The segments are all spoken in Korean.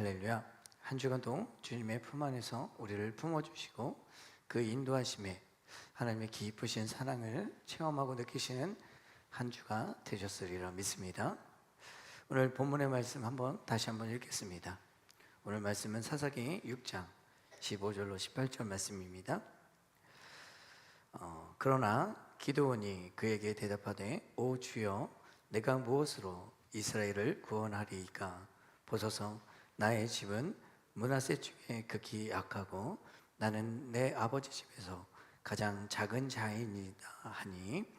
할렐루야. 한 주간도 주님의 품 안에서 우리를 품어주시고 그 인도하심에 하나님의 깊으신 사랑을 체험하고 느끼시는 한 주가 되셨으리라 믿습니다. 오늘 본문의 말씀 다시 한번 읽겠습니다. 오늘 말씀은 사사기 6장 15절로 18절 말씀입니다. 그러나 기드온이 그에게 대답하되 오 주여, 내가 무엇으로 이스라엘을 구원하리이까? 보소서, 나의 집은 므낫세 중에 극히 약하고 나는 내 아버지 집에서 가장 작은 자이니이다 하니,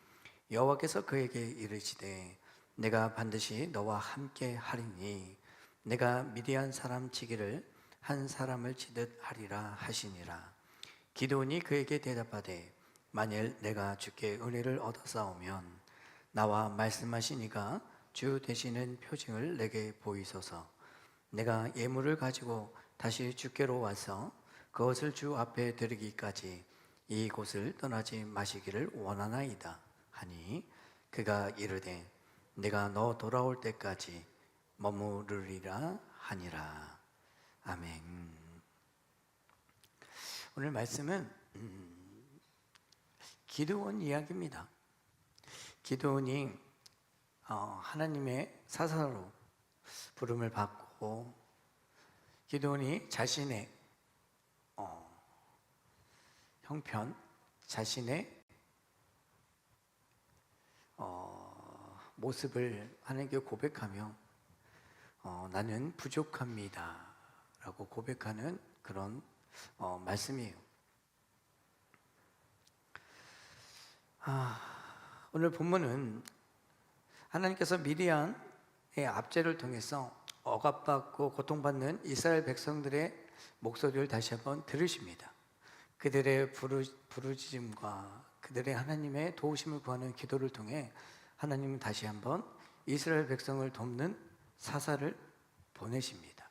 여호와께서 그에게 이르시되 내가 반드시 너와 함께 하리니 내가 미디안 사람 치기를 한 사람을 치듯 하리라 하시니라. 기드온이 그에게 대답하되 만일 내가 주께 은혜를 얻어싸우면 나와 말씀하신 이가 주 되시는 표징을 내게 보이소서. 내가 예물을 가지고 다시 주께로 와서 그것을 주 앞에 드리기까지 이곳을 떠나지 마시기를 원하나이다 하니, 그가 이르되 내가 너 돌아올 때까지 머무르리라 하니라. 아멘. 오늘 말씀은 기드온 이야기입니다. 기드온이 하나님의 사사로 부름을 받고, 기드온이 자신의 형편, 자신의 모습을 하나님께 고백하며 나는 부족합니다 라고 고백하는 그런 말씀이에요. 오늘 본문은 하나님께서 미디안의 압제를 통해서 억압받고 고통받는 이스라엘 백성들의 목소리를 다시 한번 들으십니다. 그들의 부르짖음과 그들의 하나님의 도우심을 구하는 기도를 통해 하나님은 다시 한번 이스라엘 백성을 돕는 사사를 보내십니다.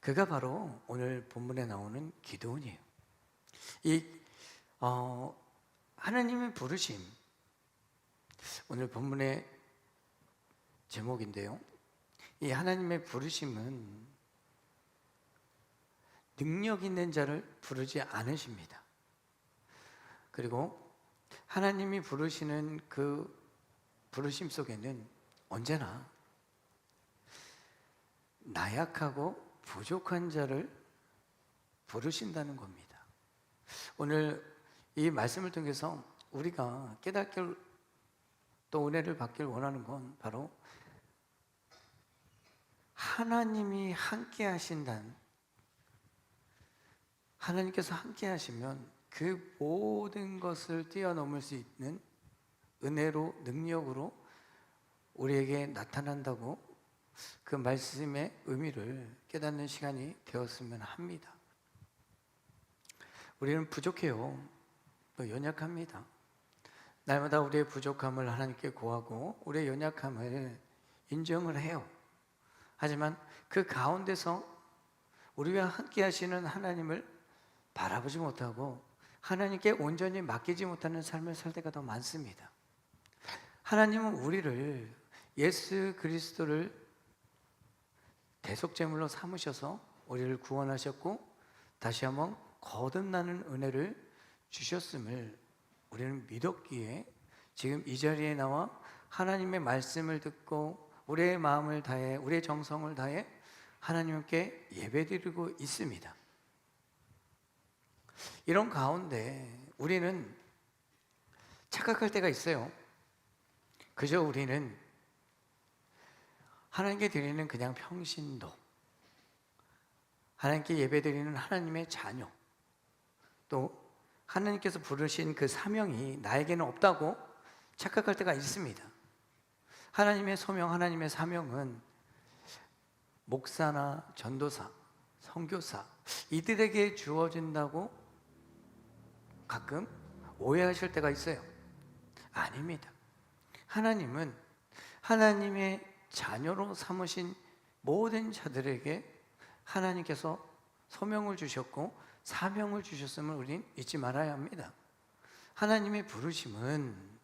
그가 바로 오늘 본문에 나오는 기드온이에요. 이 하나님의 부르심, 오늘 본문의 제목인데요, 이 하나님의 부르심은 능력 있는 자를 부르지 않으십니다. 그리고 하나님이 부르시는 그 부르심 속에는 언제나 나약하고 부족한 자를 부르신다는 겁니다. 오늘 이 말씀을 통해서 우리가 깨닫길, 또 은혜를 받길 원하는 건 바로 하나님이 함께 하신다는, 하나님께서 함께 하시면 그 모든 것을 뛰어넘을 수 있는 은혜로, 능력으로 우리에게 나타난다고, 그 말씀의 의미를 깨닫는 시간이 되었으면 합니다. 우리는 부족해요. 또 연약합니다. 날마다 우리의 부족함을 하나님께 구하고 우리의 연약함을 인정을 해요. 하지만 그 가운데서 우리와 함께 하시는 하나님을 바라보지 못하고 하나님께 온전히 맡기지 못하는 삶을 살 때가 더 많습니다. 하나님은 우리를, 예수 그리스도를 대속제물로 삼으셔서 우리를 구원하셨고 다시 한번 거듭나는 은혜를 주셨음을 우리는 믿었기에 지금 이 자리에 나와 하나님의 말씀을 듣고 우리의 마음을 다해, 우리의 정성을 다해 하나님께 예배드리고 있습니다. 이런 가운데 우리는 착각할 때가 있어요. 그저 우리는 하나님께 드리는 그냥 평신도, 하나님께 예배드리는 하나님의 자녀, 또 하나님께서 부르신 그 사명이 나에게는 없다고 착각할 때가 있습니다. 하나님의 소명, 하나님의 사명은 목사나 전도사, 선교사, 이들에게 주어진다고 가끔 오해하실 때가 있어요. 아닙니다. 하나님은 하나님의 자녀로 삼으신 모든 자들에게 하나님께서 소명을 주셨고 사명을 주셨음을 우리는 잊지 말아야 합니다. 하나님의 부르심은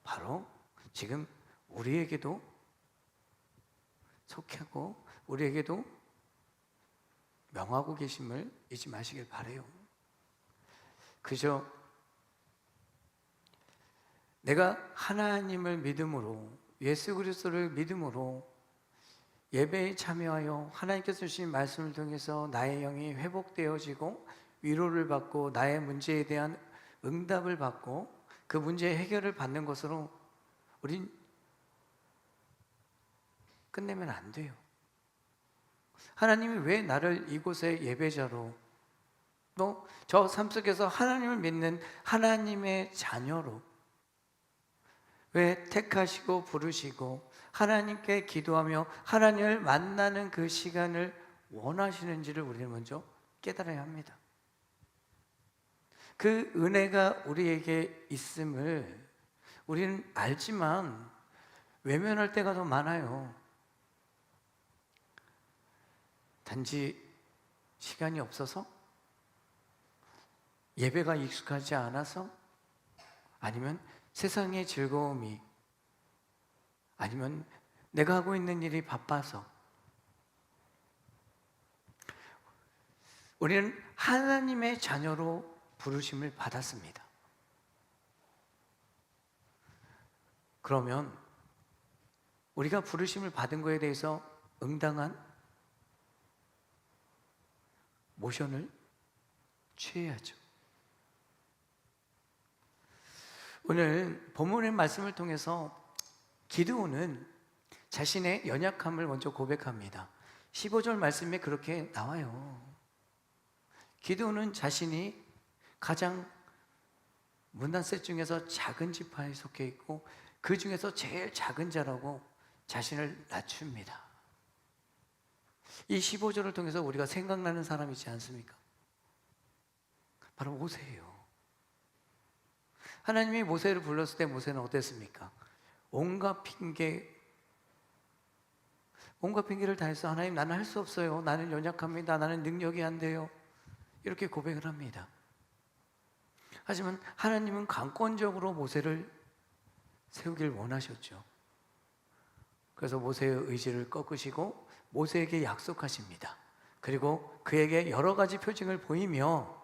바로 지금 우리에게도 속하고 우리에게도 명하고 계심을 잊지 마시길 바라요. 그저 내가 하나님을 믿음으로, 예수 그리스도를 믿음으로 예배에 참여하여 하나님께서 주신 말씀을 통해서 나의 영이 회복되어지고 위로를 받고 나의 문제에 대한 응답을 받고 그 문제의 해결을 받는 것으로 우린 끝내면 안 돼요. 하나님이 왜 나를 이곳에 예배자로 또 저 삶 속에서 하나님을 믿는 하나님의 자녀로 왜 택하시고 부르시고 하나님께 기도하며 하나님을 만나는 그 시간을 원하시는지를 우리는 먼저 깨달아야 합니다. 그 은혜가 우리에게 있음을 우리는 알지만 외면할 때가 더 많아요. 단지 시간이 없어서? 예배가 익숙하지 않아서? 아니면 세상의 즐거움이, 아니면 내가 하고 있는 일이 바빠서. 우리는 하나님의 자녀로 부르심을 받았습니다. 그러면 우리가 부르심을 받은 것에 대해서 응당한 모션을 취해야죠. 오늘 본문의 말씀을 통해서 기드온은 자신의 연약함을 먼저 고백합니다. 15절 말씀에 그렇게 나와요. 기드온은 자신이 가장 문한 셋 중에서 작은 지파에 속해 있고 그 중에서 제일 작은 자라고 자신을 낮춥니다. 이 15절을 통해서 우리가 생각나는 사람이지 않습니까? 바로 모세예요. 하나님이 모세를 불렀을 때 모세는 어땠습니까? 온갖 핑계를 다 해서 하나님 나는 할 수 없어요. 나는 연약합니다. 나는 능력이 안 돼요. 이렇게 고백을 합니다. 하지만 하나님은 강권적으로 모세를 세우길 원하셨죠. 그래서 모세의 의지를 꺾으시고 모세에게 약속하십니다. 그리고 그에게 여러 가지 표징을 보이며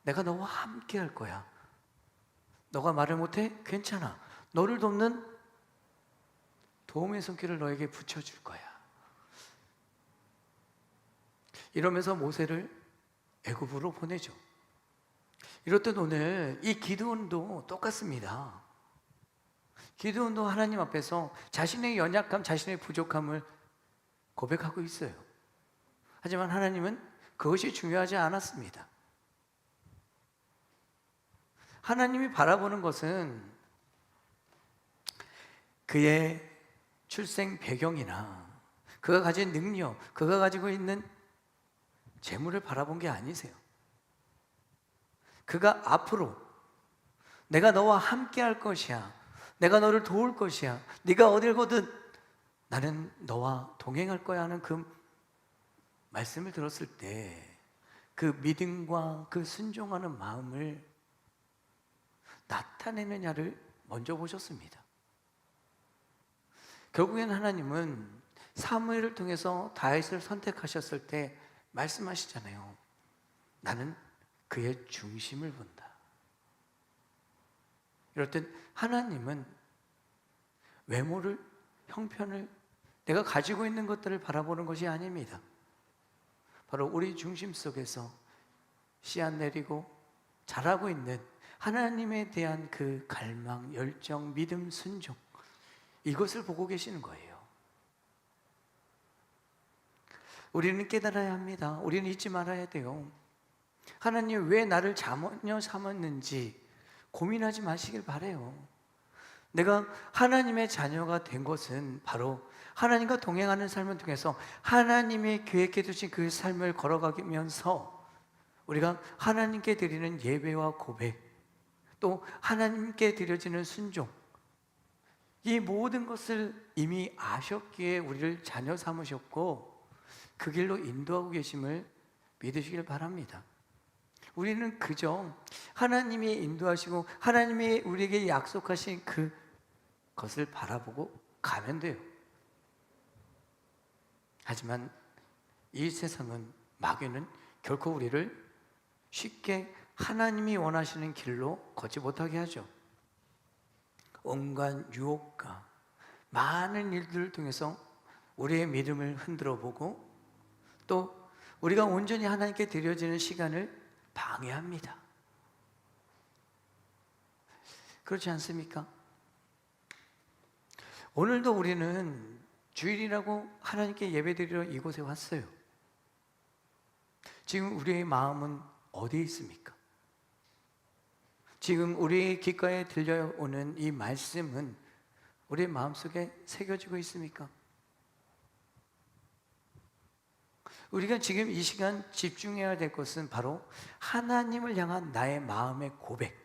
내가 너와 함께 할 거야. 너가 말을 못해? 괜찮아. 너를 돕는 도움의 손길을 너에게 붙여줄 거야. 이러면서 모세를 애굽으로 보내죠. 이렇듯 오늘 이 기드온도 똑같습니다. 기드온도 하나님 앞에서 자신의 연약함, 자신의 부족함을 고백하고 있어요. 하지만 하나님은 그것이 중요하지 않았습니다. 하나님이 바라보는 것은 그의 출생 배경이나 그가 가진 능력, 그가 가지고 있는 재물을 바라본 게 아니세요. 그가 앞으로 내가 너와 함께 할 것이야. 내가 너를 도울 것이야. 네가 어딜 가든 나는 너와 동행할 거야 하는 그 말씀을 들었을 때 그 믿음과 그 순종하는 마음을 나타내느냐를 먼저 보셨습니다. 결국엔 하나님은 사무엘을 통해서 다윗을 선택하셨을 때 말씀하시잖아요. 나는 그의 중심을 본다. 이럴 땐 하나님은 외모를, 형편을, 내가 가지고 있는 것들을 바라보는 것이 아닙니다. 바로 우리 중심 속에서 씨앗 내리고 자라고 있는 하나님에 대한 그 갈망, 열정, 믿음, 순종, 이것을 보고 계시는 거예요. 우리는 깨달아야 합니다. 우리는 잊지 말아야 돼요. 하나님 왜 나를 자녀 삼았는지 고민하지 마시길 바라요. 내가 하나님의 자녀가 된 것은 바로 하나님과 동행하는 삶을 통해서 하나님이 계획해 두신 그 삶을 걸어가면서 우리가 하나님께 드리는 예배와 고백, 또 하나님께 드려지는 순종, 이 모든 것을 이미 아셨기에 우리를 자녀 삼으셨고 그 길로 인도하고 계심을 믿으시길 바랍니다. 우리는 그저 하나님이 인도하시고 하나님이 우리에게 약속하신 그것을 바라보고 가면 돼요. 하지만 이 세상은, 마귀는 결코 우리를 쉽게 하나님이 원하시는 길로 걷지 못하게 하죠. 온갖 유혹과 많은 일들을 통해서 우리의 믿음을 흔들어 보고 또 우리가 온전히 하나님께 드려지는 시간을 방해합니다. 그렇지 않습니까? 오늘도 우리는 주일이라고 하나님께 예배드리러 이곳에 왔어요. 지금 우리의 마음은 어디에 있습니까? 지금 우리의 귓가에 들려오는 이 말씀은 우리의 마음속에 새겨지고 있습니까? 우리가 지금 이 시간 집중해야 될 것은 바로 하나님을 향한 나의 마음의 고백,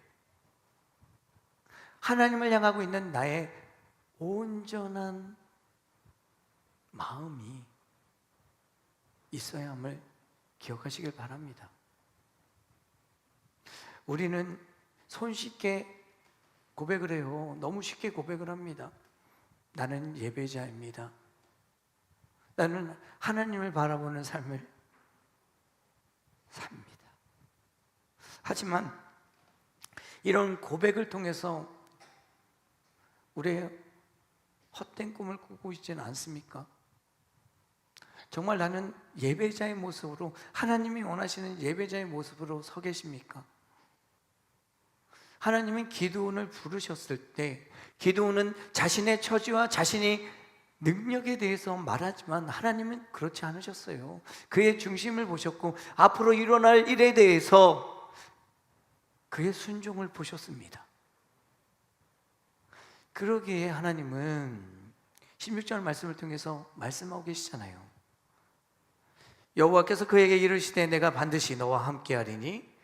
하나님을 향하고 있는 나의 온전한 마음이 있어야 함을 기억하시길 바랍니다. 우리는 손쉽게 고백을 해요. 너무 쉽게 고백을 합니다. 나는 예배자입니다. 나는 하나님을 바라보는 삶을 삽니다. 하지만 이런 고백을 통해서 우리의 헛된 꿈을 꾸고 있지는 않습니까? 정말 나는 예배자의 모습으로, 하나님이 원하시는 예배자의 모습으로 서 계십니까? 하나님은 기드온을 부르셨을 때 기드온은 자신의 처지와 자신이 능력에 대해서 말하지만 하나님은 그렇지 않으셨어요. 그의 중심을 보셨고 앞으로 일어날 일에 대해서 그의 순종을 보셨습니다. 그러기에 하나님은 16절 말씀을 통해서 말씀하고 계시잖아요. 여호와께서 그에게 이르시되 내가 반드시 너와 함께하리니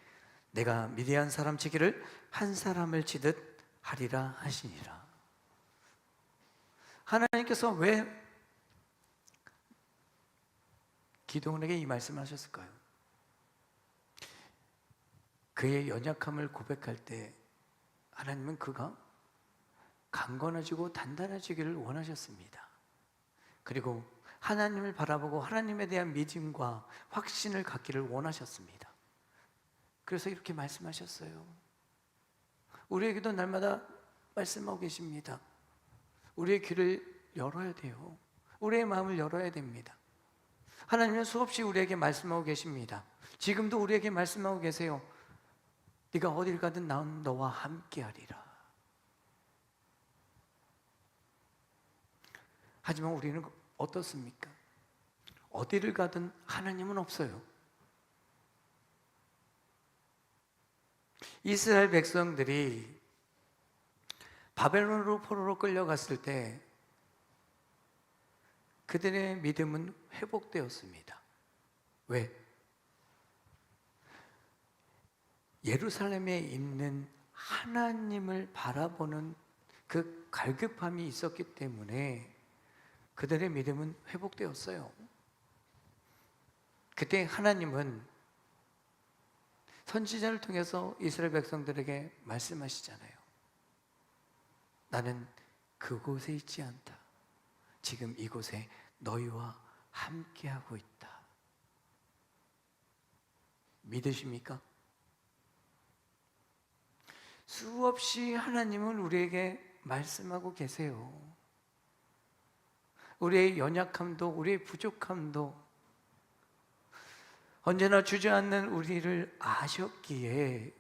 내가 미디안 사람 치기를 한 사람을 치듯 하리라 하시니라. 하나님께서 왜 기드온에게 이 말씀을 하셨을까요? 그의 연약함을 고백할 때 하나님은 그가 강건해지고 단단해지기를 원하셨습니다. 그리고 하나님을 바라보고 하나님에 대한 믿음과 확신을 갖기를 원하셨습니다. 그래서 이렇게 말씀하셨어요. 우리에게도 날마다 말씀하고 계십니다. 우리의 귀를 열어야 돼요. 우리의 마음을 열어야 됩니다. 하나님은 수없이 우리에게 말씀하고 계십니다. 지금도 우리에게 말씀하고 계세요. 네가 어딜 가든 나는 너와 함께하리라. 하지만 우리는 어떻습니까? 어디를 가든 하나님은 없어요. 이스라엘 백성들이 바벨론으로 포로로 끌려갔을 때 그들의 믿음은 회복되었습니다. 왜? 예루살렘에 있는 하나님을 바라보는 그 갈급함이 있었기 때문에 그들의 믿음은 회복되었어요. 그때 하나님은 선지자를 통해서 이스라엘 백성들에게 말씀하시잖아요. 나는 그곳에 있지 않다. 지금 이곳에 너희와 함께하고 있다. 믿으십니까? 수없이 하나님은 우리에게 말씀하고 계세요. 우리의 연약함도 우리의 부족함도 언제나 주저앉는 우리를 아셨기에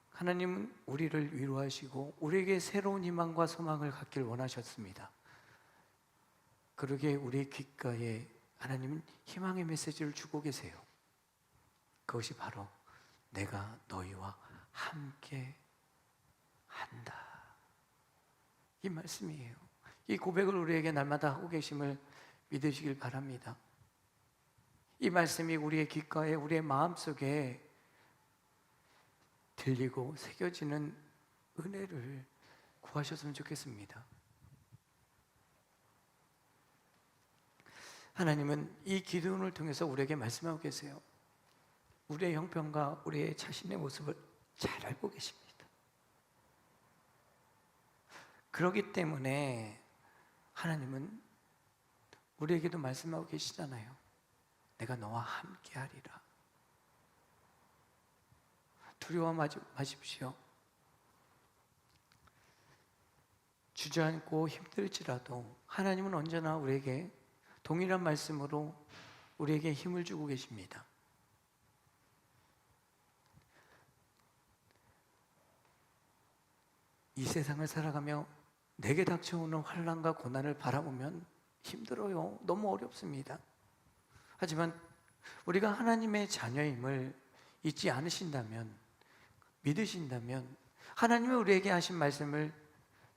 하나님은 우리를 위로하시고 우리에게 새로운 희망과 소망을 갖길 원하셨습니다. 그러기에 우리의 귓가에 하나님은 희망의 메시지를 주고 계세요. 그것이 바로 내가 너희와 함께 한다. 이 말씀이에요. 이 고백을 우리에게 날마다 하고 계심을 믿으시길 바랍니다. 이 말씀이 우리의 귓가에 우리의 마음속에 들리고 새겨지는 은혜를 구하셨으면 좋겠습니다. 하나님은 이 기도문을 통해서 우리에게 말씀하고 계세요. 우리의 형편과 우리의 자신의 모습을 잘 알고 계십니다. 그렇기 때문에 하나님은 우리에게도 말씀하고 계시잖아요. 내가 너와 함께 하리라. 두려워 마십시오. 주저앉고 힘들지라도 하나님은 언제나 우리에게 동일한 말씀으로 우리에게 힘을 주고 계십니다. 이 세상을 살아가며 내게 닥쳐오는 환난과 고난을 바라보면 힘들어요. 너무 어렵습니다. 하지만 우리가 하나님의 자녀임을 잊지 않으신다면, 믿으신다면 하나님이 우리에게 하신 말씀을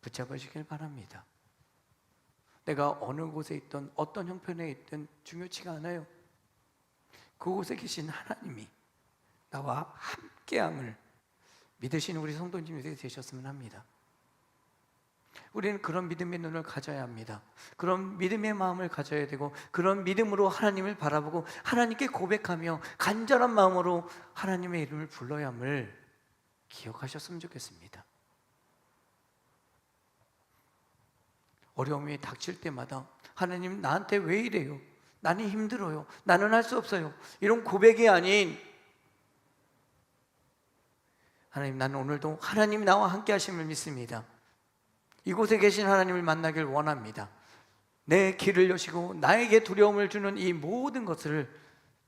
붙잡으시길 바랍니다. 내가 어느 곳에 있든 어떤 형편에 있든 중요치가 않아요. 그곳에 계신 하나님이 나와 함께함을 믿으시는 우리 성도님들이 되셨으면 합니다. 우리는 그런 믿음의 눈을 가져야 합니다. 그런 믿음의 마음을 가져야 되고, 그런 믿음으로 하나님을 바라보고 하나님께 고백하며 간절한 마음으로 하나님의 이름을 불러야 함을 기억하셨으면 좋겠습니다. 어려움이 닥칠 때마다 하나님 나한테 왜 이래요? 나는 힘들어요. 나는 할 수 없어요. 이런 고백이 아닌, 하나님, 나는 오늘도 하나님이 나와 함께 하심을 믿습니다. 이곳에 계신 하나님을 만나길 원합니다. 내 길을 여시고 나에게 두려움을 주는 이 모든 것을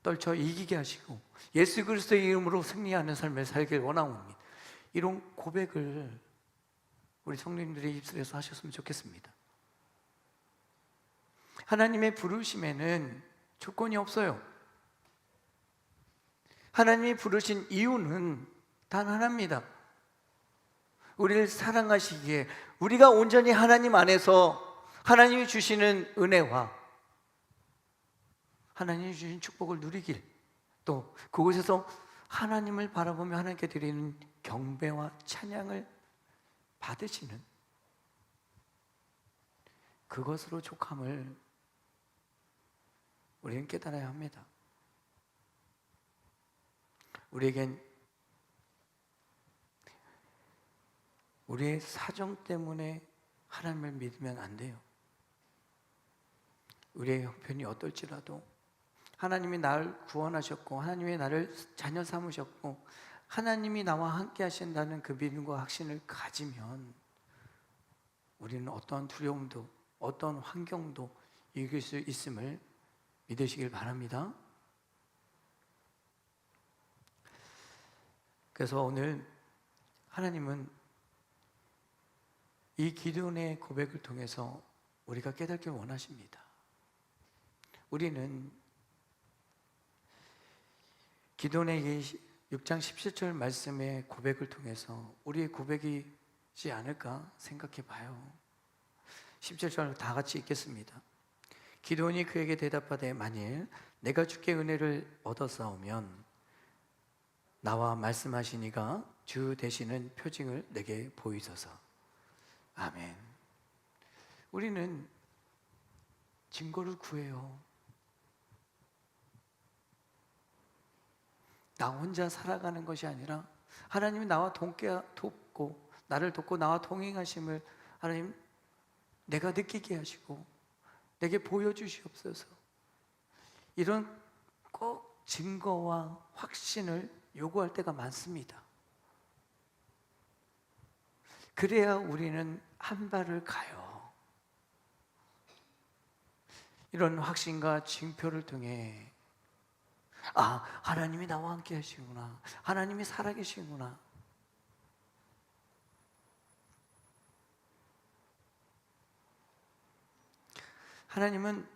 떨쳐 이기게 하시고 예수 그리스도의 이름으로 승리하는 삶을 살길 원하옵니다. 이런 고백을 우리 성도님들의 입술에서 하셨으면 좋겠습니다. 하나님의 부르심에는 조건이 없어요. 하나님이 부르신 이유는 단 하나입니다. 우리를 사랑하시기에, 우리가 온전히 하나님 안에서 하나님이 주시는 은혜와 하나님이 주신 축복을 누리길, 또 그곳에서 하나님을 바라보며 하나님께 드리는 경배와 찬양을 받으시는 그것으로 족함을 우리는 깨달아야 합니다. 우리에겐 우리의 사정 때문에 하나님을 믿으면 안 돼요. 우리의 형편이 어떨지라도 하나님이 나를 구원하셨고 하나님이 나를 자녀 삼으셨고 하나님이 나와 함께 하신다는 그 믿음과 확신을 가지면 우리는 어떠한 두려움도 어떤 환경도 이길 수 있음을 믿으시길 바랍니다. 그래서 오늘 하나님은 이 기도의 고백을 통해서 우리가 깨닫길 원하십니다. 우리는 기도의 6장 17절 말씀의 고백을 통해서 우리의 고백이지 않을까 생각해 봐요. 17절 다 같이 읽겠습니다. 기도원이 그에게 대답하되 만일 내가 주께 은혜를 얻었사오면 나와 말씀하시니가 주 되시는 표징을 내게 보이소서. 아멘. 우리는 증거를 구해요. 나 혼자 살아가는 것이 아니라 하나님이 나와 돕고 나를 돕고 나와 동행하심을 하나님 내가 느끼게 하시고 내게 보여주시옵소서. 이런 꼭 증거와 확신을 요구할 때가 많습니다. 그래야 우리는 한 발을 가요. 이런 확신과 징표를 통해 하나님이 나와 함께 하시구나, 하나님이 살아계시구나. 하나님은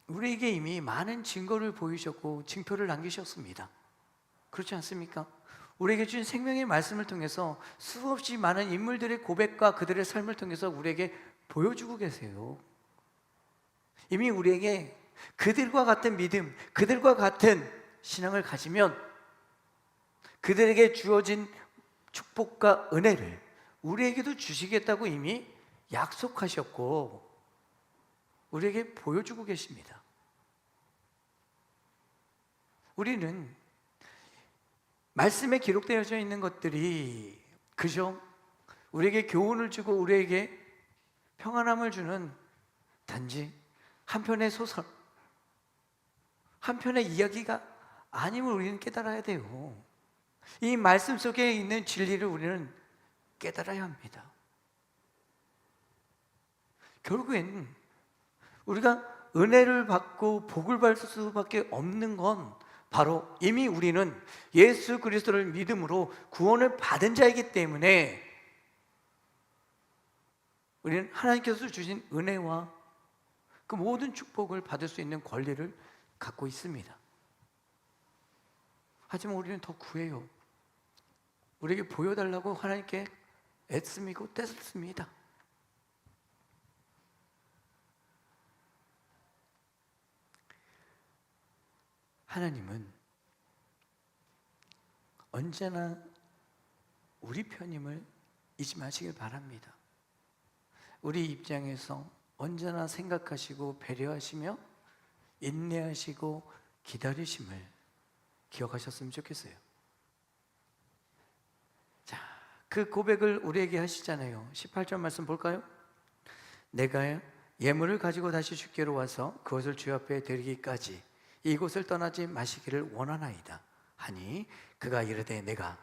우리에게 이미 많은 증거를 보이셨고 징표를 남기셨습니다. 그렇지 않습니까? 우리에게 주신 생명의 말씀을 통해서 수없이 많은 인물들의 고백과 그들의 삶을 통해서 우리에게 보여주고 계세요. 이미 우리에게 그들과 같은 믿음, 그들과 같은 신앙을 가지면 그들에게 주어진 축복과 은혜를 우리에게도 주시겠다고 이미 약속하셨고 우리에게 보여주고 계십니다. 우리는 말씀에 기록되어져 있는 것들이 그저 우리에게 교훈을 주고 우리에게 평안함을 주는 단지 한 편의 소설, 한 편의 이야기가 아님을 우리는 깨달아야 돼요. 이 말씀 속에 있는 진리를 우리는 깨달아야 합니다. 결국엔 우리가 은혜를 받고 복을 받을 수밖에 없는 건 바로 이미 우리는 예수 그리스도를 믿음으로 구원을 받은 자이기 때문에 우리는 하나님께서 주신 은혜와 그 모든 축복을 받을 수 있는 권리를 갖고 있습니다. 하지만 우리는 더 구해요. 우리에게 보여달라고 하나님께 애씀이고 떼씁니다. 하나님은 언제나 우리 편임을 잊지 마시길 바랍니다. 우리 입장에서 언제나 생각하시고 배려하시며 인내하시고 기다리심을 기억하셨으면 좋겠어요. 자, 그 고백을 우리에게 하시잖아요. 18절 말씀 볼까요? 내가 예물을 가지고 다시 주께로 와서 그것을 주 앞에 드리기까지 이곳을 떠나지 마시기를 원하나이다 하니 그가 이르되 내가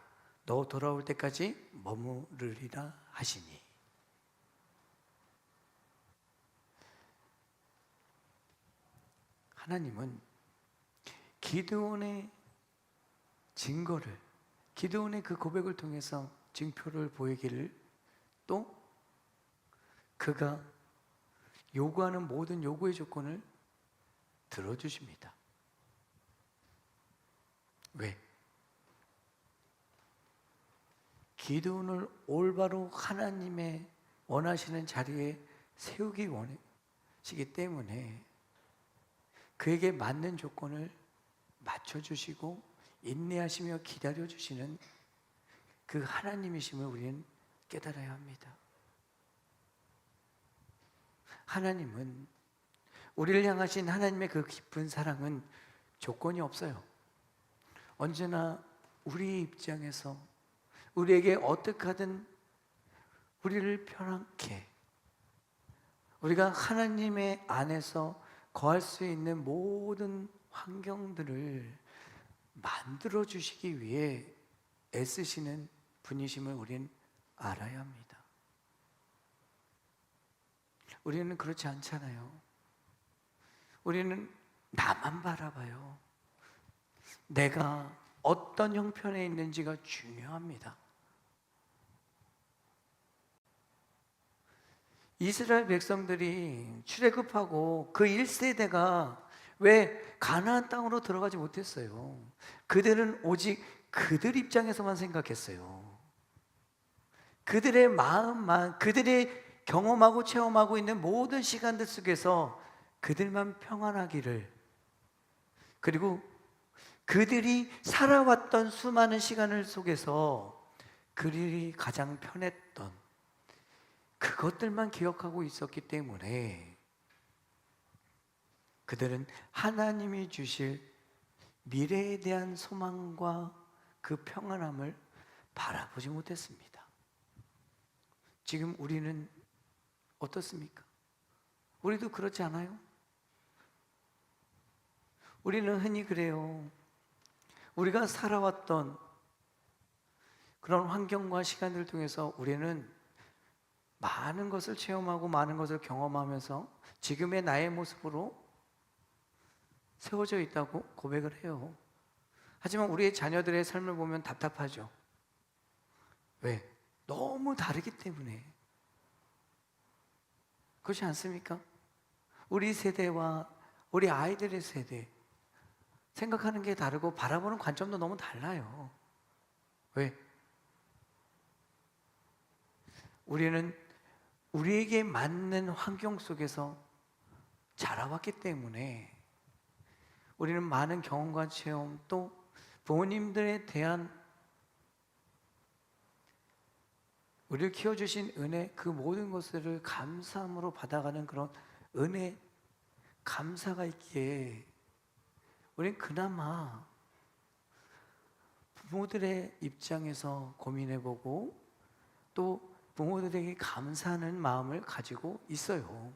너 돌아올 때까지 머무르리라 하시니. 하나님은 기드온의 증거를, 기드온의 그 고백을 통해서 증표를 보이기를, 또 그가 요구하는 모든 요구의 조건을 들어주십니다. 왜? 기드온을 올바로 하나님의 원하시는 자리에 세우기 원하시기 때문에 그에게 맞는 조건을 맞춰주시고 인내하시며 기다려주시는 그 하나님이심을 우리는 깨달아야 합니다. 하나님은, 우리를 향하신 하나님의 그 깊은 사랑은 조건이 없어요. 언제나 우리 입장에서 우리에게 어떻게 하든 우리를 편하게, 우리가 하나님의 안에서 거할 수 있는 모든 환경들을 만들어 주시기 위해 애쓰시는 분이심을 우리는 알아야 합니다. 우리는 그렇지 않잖아요. 우리는 나만 바라봐요. 내가 어떤 형편에 있는지가 중요합니다. 이스라엘 백성들이 출애굽하고 그 1세대가 왜 가나안 땅으로 들어가지 못했어요? 그들은 오직 그들 입장에서만 생각했어요. 그들의 마음만, 그들이 경험하고 체험하고 있는 모든 시간들 속에서 그들만 평안하기를, 그리고 그들이 살아왔던 수많은 시간을 속에서 그들이 가장 편했던 그것들만 기억하고 있었기 때문에 그들은 하나님이 주실 미래에 대한 소망과 그 평안함을 바라보지 못했습니다. 지금 우리는 어떻습니까? 우리도 그렇지 않아요? 우리는 흔히 그래요. 우리가 살아왔던 그런 환경과 시간들 통해서 우리는 많은 것을 체험하고 많은 것을 경험하면서 지금의 나의 모습으로 세워져 있다고 고백을 해요. 하지만 우리의 자녀들의 삶을 보면 답답하죠. 왜? 너무 다르기 때문에. 그렇지 않습니까? 우리 세대와 우리 아이들의 세대, 생각하는 게 다르고 바라보는 관점도 너무 달라요. 왜? 우리는 우리에게 맞는 환경 속에서 자라왔기 때문에 우리는 많은 경험과 체험, 또 부모님들에 대한 우리를 키워주신 은혜, 그 모든 것들을 감사함으로 받아가는 그런 은혜, 감사가 있기에 우리는 그나마 부모들의 입장에서 고민해보고 또 부모들에게 감사하는 마음을 가지고 있어요.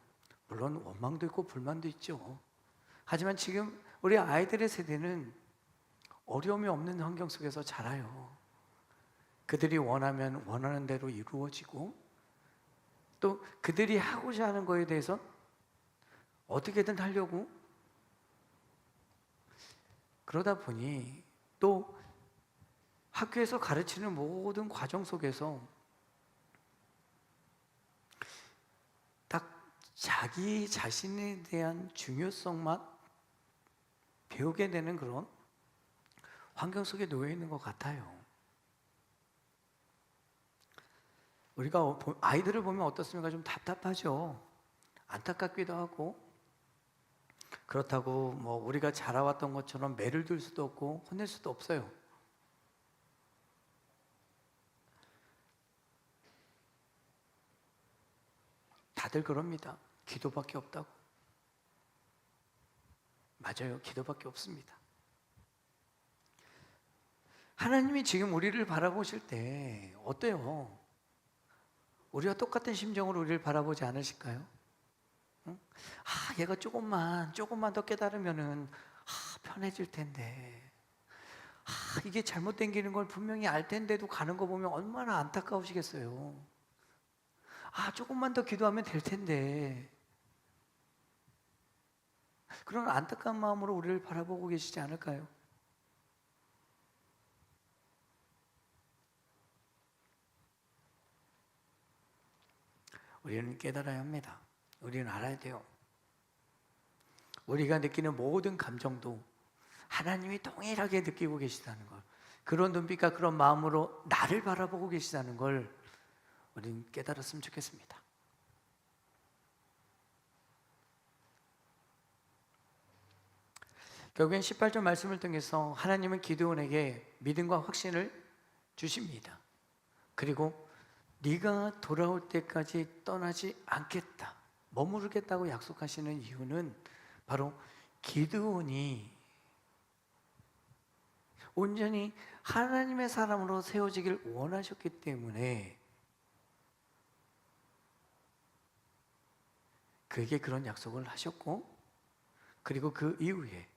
물론 원망도 있고 불만도 있죠. 하지만 지금 우리 아이들의 세대는 어려움이 없는 환경 속에서 자라요. 그들이 원하면 원하는 대로 이루어지고, 또 그들이 하고자 하는 거에 대해서 어떻게든 하려고, 그러다 보니 또 학교에서 가르치는 모든 과정 속에서 딱 자기 자신에 대한 중요성만 배우게 되는 그런 환경 속에 놓여 있는 것 같아요. 우리가 아이들을 보면 어떻습니까? 좀 답답하죠. 안타깝기도 하고, 그렇다고 뭐 우리가 자라왔던 것처럼 매를 들 수도 없고 혼낼 수도 없어요. 다들 그럽니다. 기도밖에 없다고. 맞아요. 기도밖에 없습니다. 하나님이 지금 우리를 바라보실 때 어때요? 우리와 똑같은 심정으로 우리를 바라보지 않으실까요? 응? 얘가 조금만 더 깨달으면은 편해질 텐데. 이게 잘못된 길인 걸 분명히 알 텐데도 가는 거 보면 얼마나 안타까우시겠어요. 조금만 더 기도하면 될 텐데. 그런 안타까운 마음으로 우리를 바라보고 계시지 않을까요? 우리는 깨달아야 합니다. 우리는 알아야 돼요. 우리가 느끼는 모든 감정도 하나님이 동일하게 느끼고 계시다는 걸, 그런 눈빛과 그런 마음으로 나를 바라보고 계시다는 걸 우리는 깨달았으면 좋겠습니다. 결국엔 18절 말씀을 통해서 하나님은 기드온에게 믿음과 확신을 주십니다. 그리고 네가 돌아올 때까지 떠나지 않겠다, 머무르겠다고 약속하시는 이유는 바로 기드온이 온전히 하나님의 사람으로 세워지길 원하셨기 때문에 그에게 그런 약속을 하셨고, 그리고 그 이후에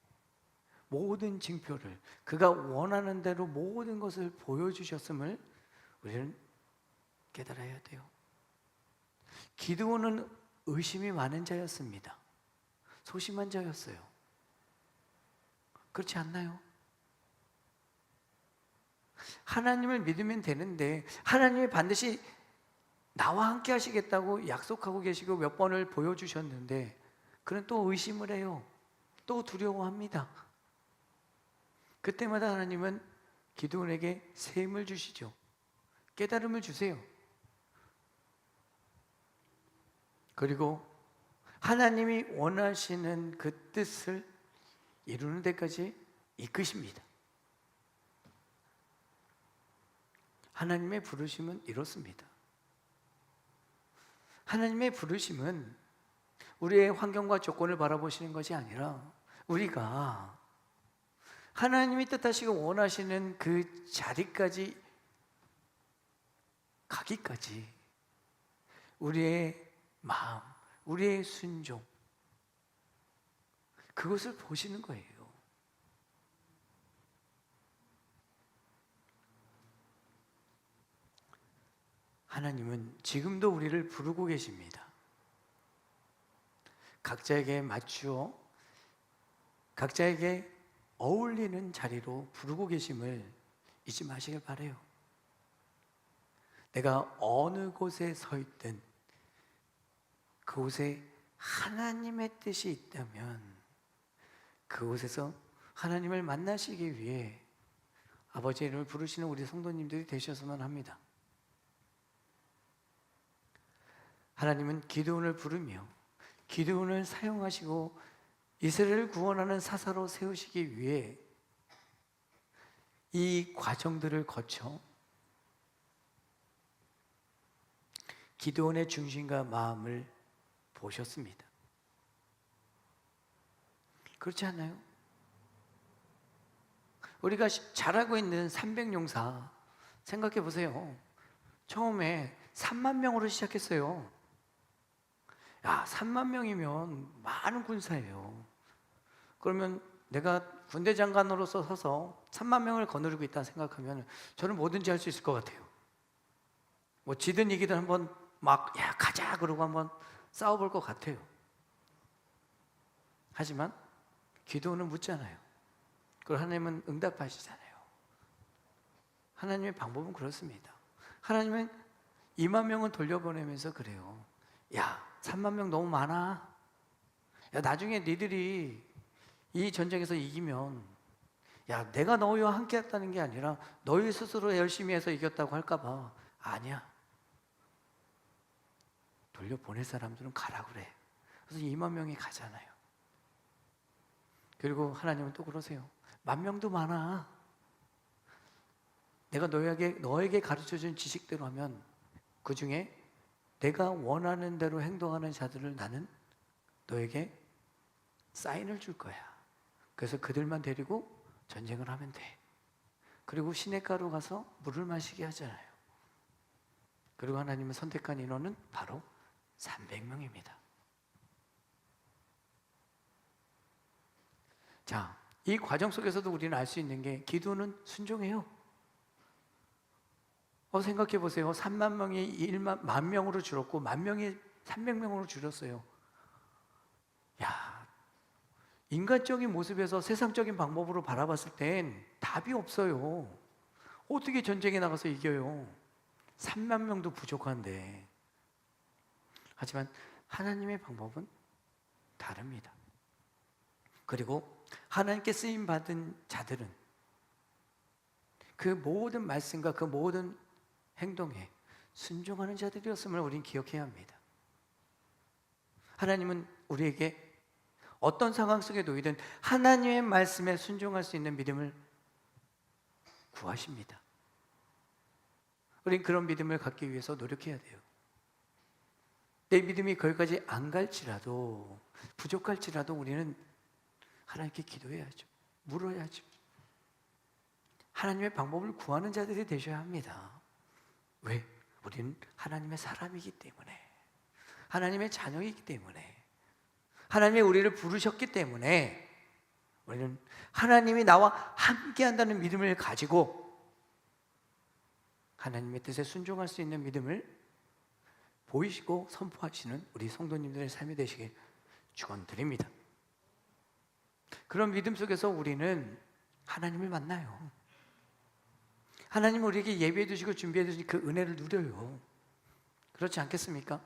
모든 징표를 그가 원하는 대로 모든 것을 보여주셨음을 우리는 깨달아야 돼요. 기드온은 의심이 많은 자였습니다. 소심한 자였어요. 그렇지 않나요? 하나님을 믿으면 되는데 하나님이 반드시 나와 함께 하시겠다고 약속하고 계시고 몇 번을 보여주셨는데 그는 또 의심을 해요. 또 두려워합니다. 그때마다 하나님은 기드온에게 새 힘을 주시죠. 깨달음을 주세요. 그리고 하나님이 원하시는 그 뜻을 이루는 데까지 이끄십니다. 하나님의 부르심은 이렇습니다. 하나님의 부르심은 우리의 환경과 조건을 바라보시는 것이 아니라 우리가 하나님이 뜻하시고 원하시는 그 자리까지 가기까지 우리의 마음, 우리의 순종, 그것을 보시는 거예요. 하나님은 지금도 우리를 부르고 계십니다. 각자에게 맞추어 각자에게 어울리는 자리로 부르고 계심을 잊지 마시길 바라요. 내가 어느 곳에 서 있든 그곳에 하나님의 뜻이 있다면 그곳에서 하나님을 만나시기 위해 아버지의 이름을 부르시는 우리 성도님들이 되셨으면 합니다. 하나님은 기드온을 부르며 기드온을 사용하시고 이스라엘을 구원하는 사사로 세우시기 위해 이 과정들을 거쳐 기드온의 중심과 마음을 보셨습니다. 그렇지 않나요? 우리가 잘하고 있는 300용사 생각해 보세요. 처음에 3만 명으로 시작했어요. 야, 3만 명이면 많은 군사예요. 그러면 내가 군대 장관으로서 서서 3만 명을 거느리고 있다 생각하면 저는 뭐든지 할 수 있을 것 같아요. 뭐 지든 이기든 한번 막 야 가자 그러고 한번 싸워볼 것 같아요. 하지만 기도는 묻잖아요. 그걸 하나님은 응답하시잖아요. 하나님의 방법은 그렇습니다. 하나님은 2만 명은 돌려보내면서 그래요. 야, 3만 명 너무 많아. 야, 나중에 니들이 이 전쟁에서 이기면 야, 내가 너희와 함께 했다는 게 아니라 너희 스스로 열심히 해서 이겼다고 할까 봐. 아니야. 돌려보낼 사람들은 가라 그래. 그래서 2만 명이 가잖아요. 그리고 하나님은 또 그러세요. 10,000명도 많아. 내가 너에게 가르쳐준 지식대로 하면 그 중에 내가 원하는 대로 행동하는 자들을 나는 너에게 사인을 줄 거야. 그래서 그들만 데리고 전쟁을 하면 돼. 그리고 시냇가로 가서 물을 마시게 하잖아요. 그리고 하나님은 선택한 인원은 바로 300명입니다. 자, 이 과정 속에서도 우리는 알 수 있는 게 기도는 순종해요. 생각해 보세요. 3만 명이 1만 명으로 줄었고 10,000명이 300명으로 줄었어요. 야, 인간적인 모습에서 세상적인 방법으로 바라봤을 땐 답이 없어요. 어떻게 전쟁에 나가서 이겨요? 3만 명도 부족한데. 하지만 하나님의 방법은 다릅니다. 그리고 하나님께 쓰임 받은 자들은 그 모든 말씀과 그 모든 행동에 순종하는 자들이었음을 우리는 기억해야 합니다. 하나님은 우리에게 어떤 상황 속에 놓이든 하나님의 말씀에 순종할 수 있는 믿음을 구하십니다. 우리는 그런 믿음을 갖기 위해서 노력해야 돼요. 내 믿음이 거기까지 안 갈지라도, 부족할지라도 우리는 하나님께 기도해야죠. 물어야죠. 하나님의 방법을 구하는 자들이 되셔야 합니다. 왜? 우리는 하나님의 사람이기 때문에, 하나님의 자녀이기 때문에, 하나님이 우리를 부르셨기 때문에 우리는 하나님이 나와 함께 한다는 믿음을 가지고 하나님의 뜻에 순종할 수 있는 믿음을 보이시고 선포하시는 우리 성도님들의 삶이 되시길 축원드립니다. 그런 믿음 속에서 우리는 하나님을 만나요. 하나님은 우리에게 예비해 두시고 준비해 두신 그 은혜를 누려요. 그렇지 않겠습니까?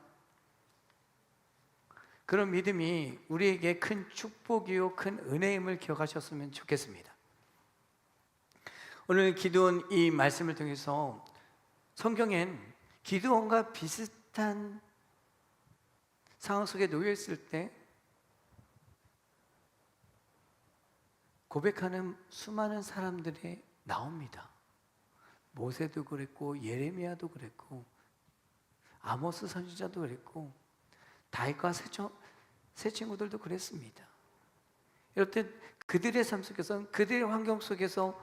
그런 믿음이 우리에게 큰 축복이요 큰 은혜임을 기억하셨으면 좋겠습니다. 오늘 기도원 이 말씀을 통해서 성경엔 기도원과 비슷한 상황 속에 놓여 있을 때 고백하는 수많은 사람들이 나옵니다. 모세도 그랬고 예레미야도 그랬고 아모스 선지자도 그랬고 다윗과 새 친구들도 그랬습니다. 이럴 때 그들의 삶 속에서, 그들의 환경 속에서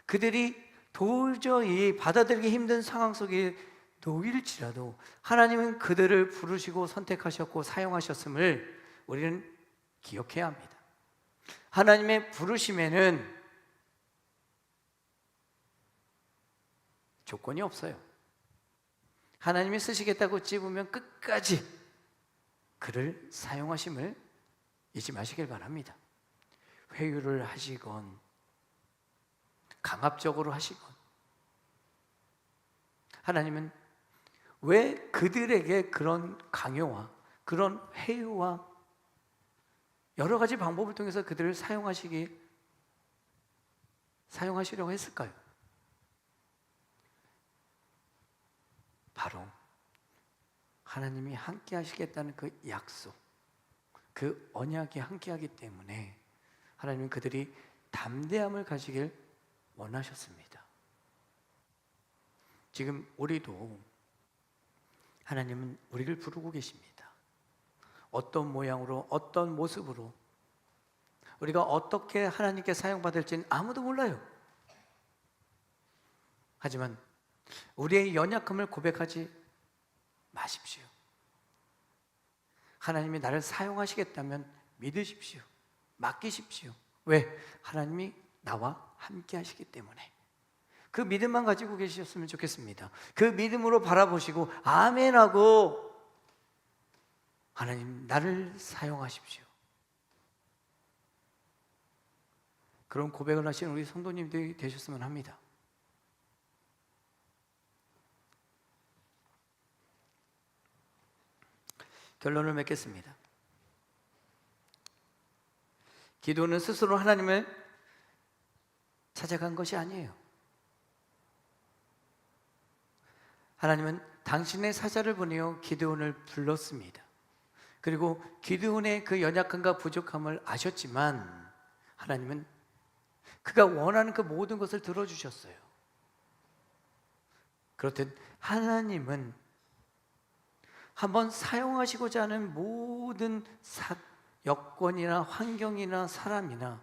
그들이 도저히 받아들이기 힘든 상황 속에 놓일지라도 하나님은 그들을 부르시고 선택하셨고 사용하셨음을 우리는 기억해야 합니다. 하나님의 부르심에는 조건이 없어요. 하나님이 쓰시겠다고 찝으면 끝까지 그를 사용하심을 잊지 마시길 바랍니다. 회유를 하시건 강압적으로 하시건 하나님은 왜 그들에게 그런 강요와 그런 회유와 여러 가지 방법을 통해서 그들을 사용하시려고 했을까요? 바로 하나님이 함께 하시겠다는 그 약속, 그 언약이 함께 하기 때문에 하나님은 그들이 담대함을 가지길 원하셨습니다. 지금 우리도 하나님은 우리를 부르고 계십니다. 어떤 모양으로, 어떤 모습으로, 우리가 어떻게 하나님께 사용받을지는 아무도 몰라요. 하지만 우리의 연약함을 고백하지 마십시오. 하나님이 나를 사용하시겠다면 믿으십시오. 맡기십시오. 왜? 하나님이 나와 함께 하시기 때문에. 그 믿음만 가지고 계셨으면 좋겠습니다. 그 믿음으로 바라보시고 아멘하고 하나님 나를 사용하십시오. 그런 고백을 하시는 우리 성도님들이 되셨으면 합니다. 결론을 맺겠습니다. 기도는 스스로 하나님을 찾아간 것이 아니에요. 하나님은 당신의 사자를 보내어 기드온을 불렀습니다. 그리고 기드온의 그 연약함과 부족함을 아셨지만 하나님은 그가 원하는 그 모든 것을 들어주셨어요. 그렇듯 하나님은 한번 사용하시고자 하는 모든 여건이나 환경이나 사람이나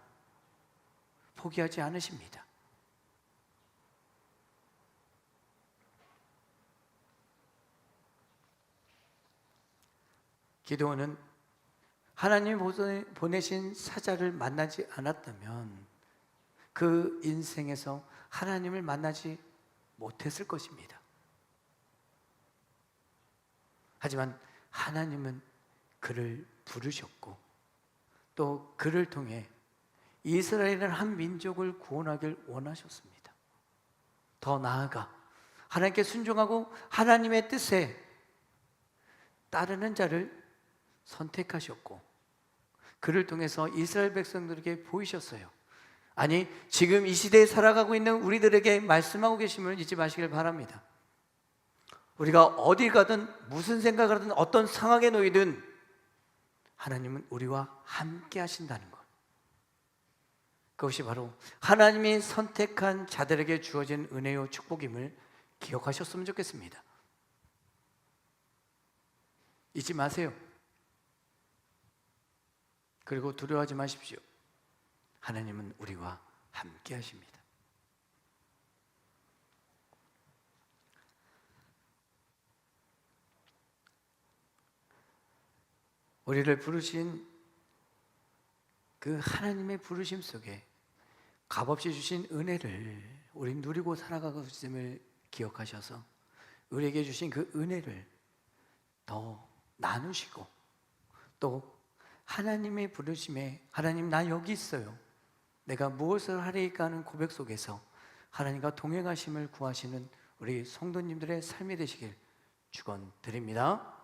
포기하지 않으십니다. 기드온은 하나님이 보내신 사자를 만나지 않았다면 그 인생에서 하나님을 만나지 못했을 것입니다. 하지만 하나님은 그를 부르셨고 또 그를 통해 이스라엘은 한 민족을 구원하길 원하셨습니다. 더 나아가 하나님께 순종하고 하나님의 뜻에 따르는 자를 선택하셨고 그를 통해서 이스라엘 백성들에게 보이셨어요. 아니, 지금 이 시대에 살아가고 있는 우리들에게 말씀하고 계심을 잊지 마시길 바랍니다. 우리가 어딜 가든 무슨 생각을 하든 어떤 상황에 놓이든 하나님은 우리와 함께 하신다는 것. 그것이 바로 하나님이 선택한 자들에게 주어진 은혜요 축복임을 기억하셨으면 좋겠습니다. 잊지 마세요. 그리고 두려워하지 마십시오. 하나님은 우리와 함께 하십니다. 우리를 부르신 그 하나님의 부르심 속에 값없이 주신 은혜를 우리 누리고 살아가고 있음을 기억하셔서 우리에게 주신 그 은혜를 더 나누시고 또 하나님의 부르심에 하나님 나 여기 있어요. 내가 무엇을 하리까 하는 고백 속에서 하나님과 동행하심을 구하시는 우리 성도님들의 삶이 되시길 축원드립니다.